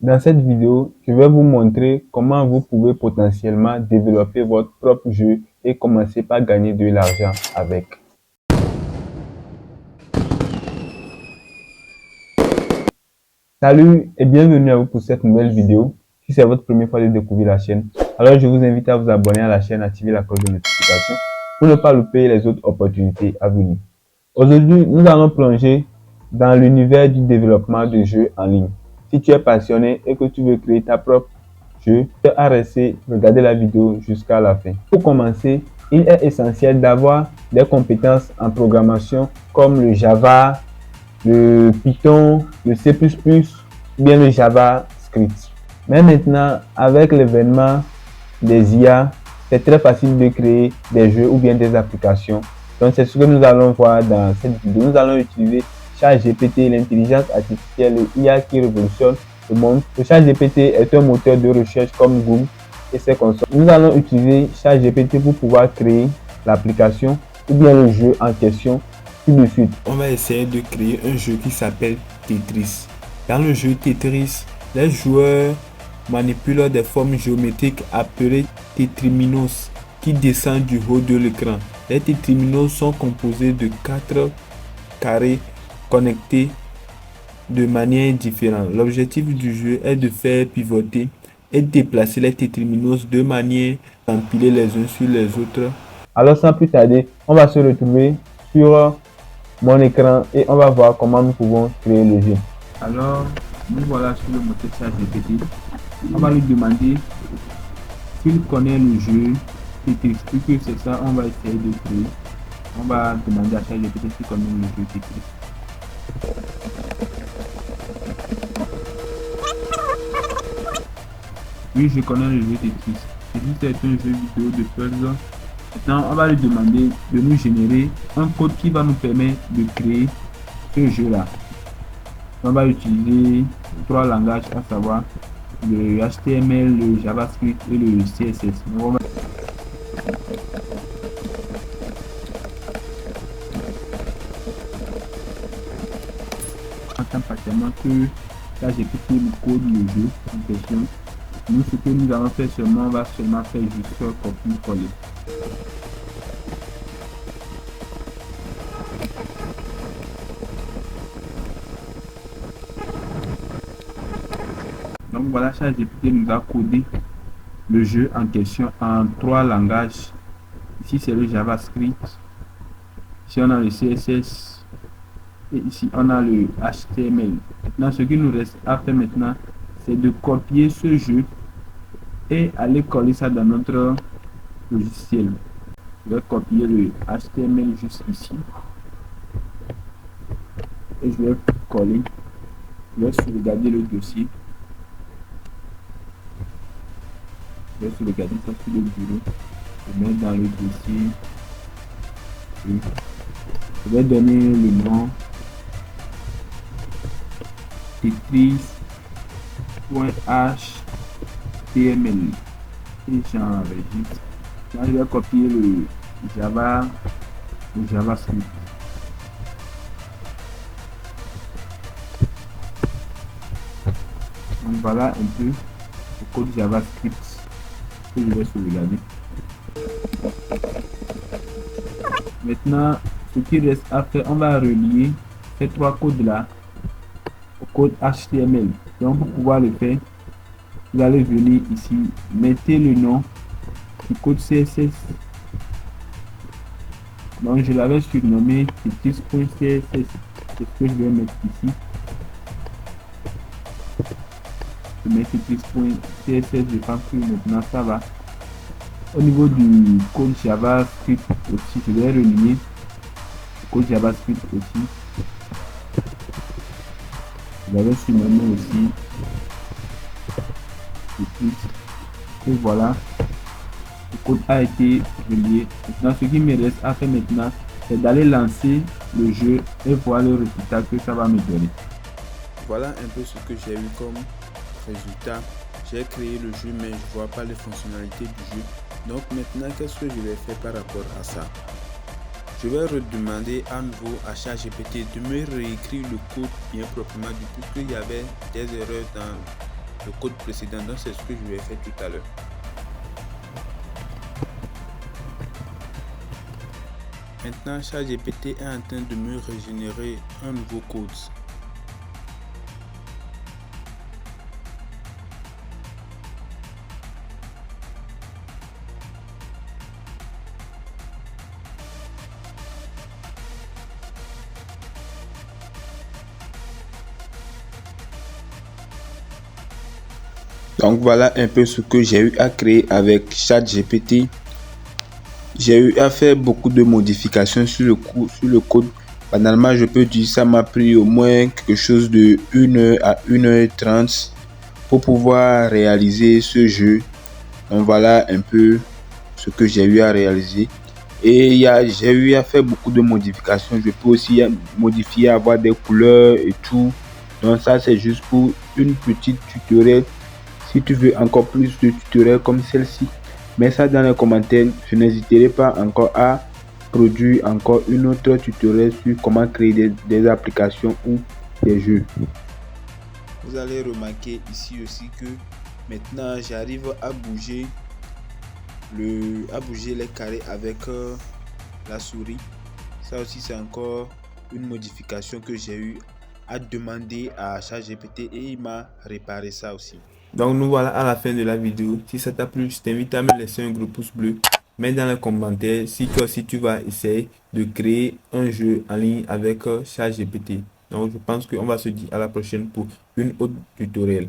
Dans cette vidéo, je vais vous montrer comment vous pouvez potentiellement développer votre propre jeu et commencer par gagner de l'argent avec. Salut et bienvenue à vous pour cette nouvelle vidéo. Si c'est votre première fois de découvrir la chaîne, alors je vous invite à vous abonner à la chaîne et activer la cloche de notification pour ne pas louper les autres opportunités à venir. Aujourd'hui, nous allons plonger dans l'univers du développement de jeux en ligne. Si tu es passionné et que tu veux créer ta propre jeu, tu as rester regarder la vidéo jusqu'à la fin. Pour commencer, il est essentiel d'avoir des compétences en programmation comme le Java, le Python, le C++, ou bien le JavaScript. Mais maintenant, avec l'avènement des IA, c'est très facile de créer des jeux ou bien des applications. Donc c'est ce que nous allons voir dans cette vidéo. Nous allons utiliser ChatGPT, l'intelligence artificielle, l'IA qui révolutionne le monde. Le ChatGPT est un moteur de recherche comme Google et ses consorts. Nous allons utiliser ChatGPT pour pouvoir créer l'application ou bien le jeu en question tout de suite. On va essayer de créer un jeu qui s'appelle Tetris. Dans le jeu Tetris, les joueurs manipulent des formes géométriques appelées tétriminos qui descendent du haut de l'écran. Les tétriminos sont composés de 4 carrés connectés de manière différente. L'objectif du jeu est de faire pivoter et déplacer les tétriminos de manière à empiler les uns sur les autres. Alors sans plus tarder, on va se retrouver sur mon écran et on va voir comment nous pouvons créer le jeu. Alors, nous voilà sur le moteur ChatGPT. On va lui demander s'il connaît le jeu Tetris. Puisque c'est ça, on va essayer de créer. On va demander à ChatGPT s'il connaît le jeu Tetris. Oui, je connais le jeu Tetris. Tetris est un jeu vidéo de puzzle. Maintenant, on va lui demander de nous générer un code qui va nous permettre de créer ce jeu-là. On va utiliser 3 langages, à savoir le HTML, le JavaScript et le CSS. On va... Attends patiemment que là j'ai quitté le code du jeu en question. Nous, ce que nous allons faire seulement, on va seulement faire juste copier-coller. Donc voilà, ChatGPT nous a codé le jeu en question en 3 langages. Ici c'est le JavaScript, ici on a le CSS et ici on a le HTML. Maintenant ce qu'il nous reste à faire maintenant, c'est de copier ce jeu et aller coller ça dans notre logiciel. Je vais copier le HTML juste ici et je vais coller. Je vais sauvegarder le dossier. Je vais sauvegarder ça sur le bureau. Je vais mettre dans le dossier. Je vais donner le nom Tetris.html et j'enregistre. Là, je vais copier le JavaScript. Donc voilà un peu le code JavaScript que je vais sauvegarder. Maintenant, ce qui reste à faire, on va relier ces 3 codes là au code HTML. Donc pour pouvoir le faire, vous allez venir ici, mettez le nom du code CSS. Donc je l'avais surnommé Tetris.css. C'est ce que je vais mettre ici. Je mets Tetris.css, je pense que maintenant ça va. Au niveau du code JavaScript aussi, je vais relier le code JavaScript aussi. Je l'avais surnommé aussi et voilà, le code a été relié. Maintenant ce qui me reste à faire maintenant, c'est d'aller lancer le jeu et voir le résultat que ça va me donner. Voilà un peu ce que j'ai eu comme résultat. J'ai créé le jeu mais je vois pas les fonctionnalités du jeu. Donc maintenant qu'est-ce que je vais faire par rapport à ça? Je vais redemander à nouveau à ChatGPT de me réécrire le code bien proprement du coup qu'il y avait des erreurs dans le code précédent. Donc c'est ce que je vais faire tout à l'heure. Maintenant, ChatGPT est en train de me régénérer un nouveau code. Donc voilà un peu ce que j'ai eu à créer avec ChatGPT. J'ai eu à faire beaucoup de modifications sur le code. Banalement, je peux dire ça m'a pris au moins quelque chose de 1 heure à 1h30 pour pouvoir réaliser ce jeu. Donc voilà un peu ce que j'ai eu à réaliser. Et j'ai eu à faire beaucoup de modifications. Je peux aussi modifier, avoir des couleurs et tout. Donc ça c'est juste pour une petite tutoriel. Si tu veux encore plus de tutoriels comme celle-ci, mets ça dans les commentaires. Je n'hésiterai pas encore à produire encore une autre tutoriel sur comment créer des applications ou des jeux. Vous allez remarquer ici aussi que maintenant j'arrive à bouger les carrés avec la souris. Ça aussi c'est encore une modification que j'ai eu à demander à ChatGPT et il m'a réparé ça aussi. Donc nous voilà à la fin de la vidéo. Si ça t'a plu, je t'invite à me laisser un gros pouce bleu. Mets dans les commentaires si toi aussi tu vas essayer de créer un jeu en ligne avec ChatGPT. Donc je pense qu'on va se dire à la prochaine pour une autre tutoriel.